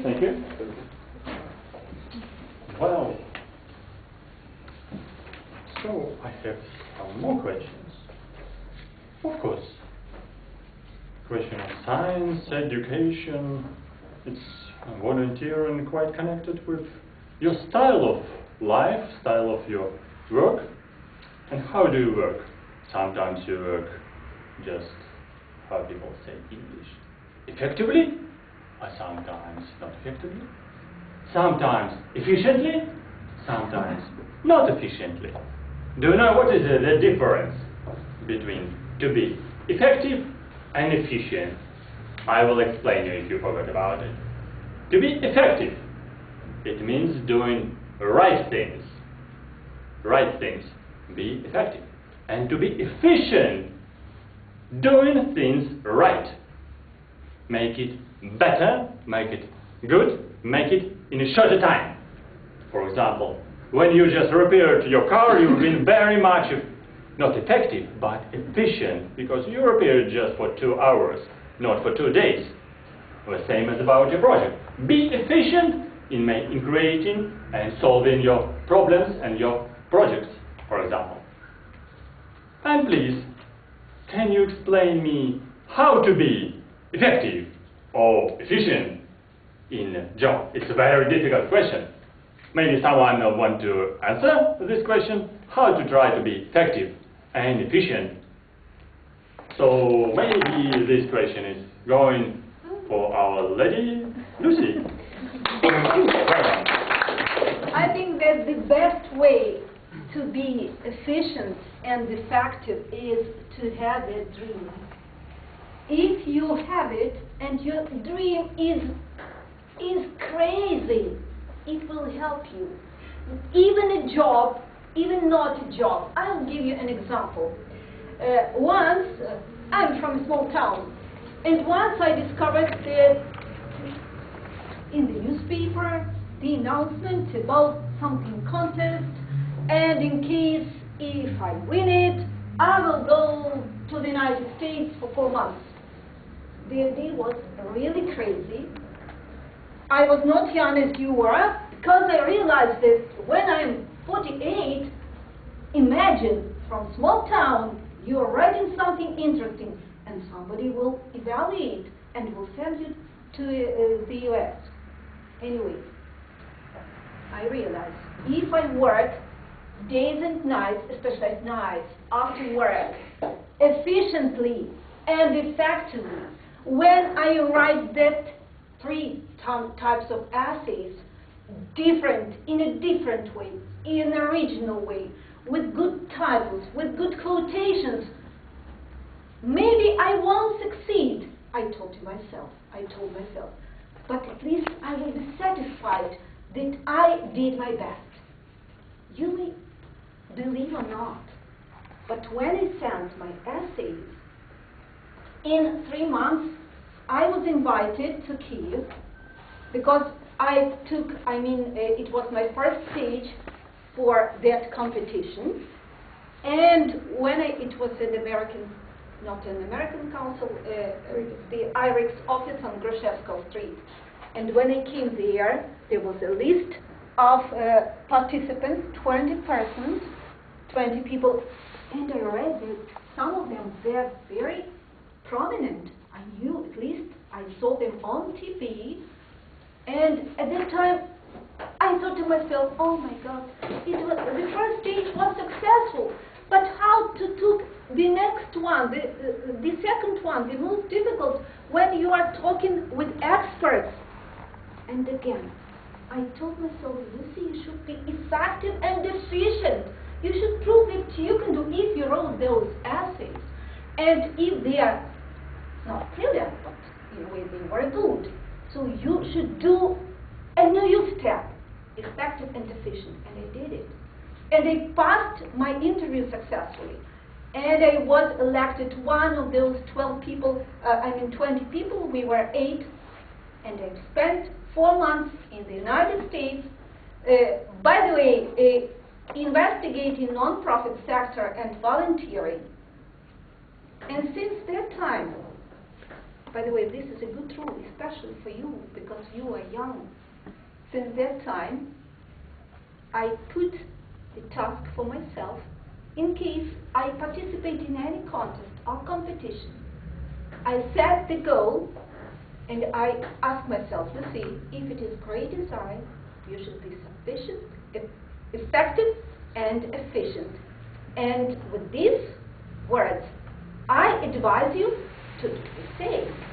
Thank you. Well, so I have some more questions. Of course, question of science, education, it's volunteering quite connected with your style of life, style of your work. And how do you work? Sometimes you work just, how people say English, effectively, or sometimes not effectively, sometimes efficiently, sometimes not efficiently. Do you know what is the difference between to be effective and efficient? I will explain you if you forgot about it. To be effective, it means doing right things. Right things. Be effective. And to be efficient, doing things right. Make it better, make it good, make it in a shorter time. For example, when you just repaired your car, you've been very much, not effective, but efficient, because you repaired just for 2 hours, not for 2 days. The same as about your project. Be efficient in creating and solving your problems and your projects, for example. And please, can you explain me how to be effective or efficient in a job? It's a very difficult question. Maybe someone will want to answer this question, how to try to be effective and efficient. So maybe this question is going for our lady, Lucy. I think that the best way to be efficient and effective is to have a dream. If you have it and your dream is crazy, it will help you. Even a job, even not a job. I'll give you an example. Once, I'm from a small town, and once I discovered that in the newspaper, the announcement about something contest, and in case if I win it, I will go to the United States for 4 months. The idea was really crazy. I was not young as you were, because I realized that when I'm 48, imagine from small town, you're writing something interesting, and somebody will evaluate and will send you to the US. Anyway, I realized if I work days and nights, especially at night, after work, efficiently and effectively, when I write that 3 types of essays, in a different way, in an original way, with good titles, with good quotations, maybe I won't succeed, I told myself, but at least I will be satisfied that I did my best. You may believe or not, but when I sent my essays, in 3 months, I was invited to Kiev, because it was my first stage for that competition, and when it was an American, not an American council, the IRIX office on Grushevsko Street, and when I came there was a list of participants, 20 persons, 20 people, and I read that some of them were very prominent. I knew, at least I saw them on TV, and at that time I thought to myself, oh my God, the first stage was successful, but how to do the next one, the second one, the most difficult, when you are talking with experts? And again, I told myself, Lucy, you should be effective and efficient. You should prove that you can do if you wrote those essays. And if they are not brilliant, but in a way they were good, so you should do a new step, effective and efficient. And I did it. And I passed my interview successfully. And I was elected one of those 20 people, we were 8. And I spent 4 months in the United States, by the way, investigating non-profit sector and volunteering. And since that time, by the way, this is a good rule, especially for you, because you are young. Since that time, I put a task for myself in case I participate in any contest or competition. I set the goal and I ask myself, you see, if it is great design, you should be sufficient, effective, and efficient. And with these words, I advise you to do the same.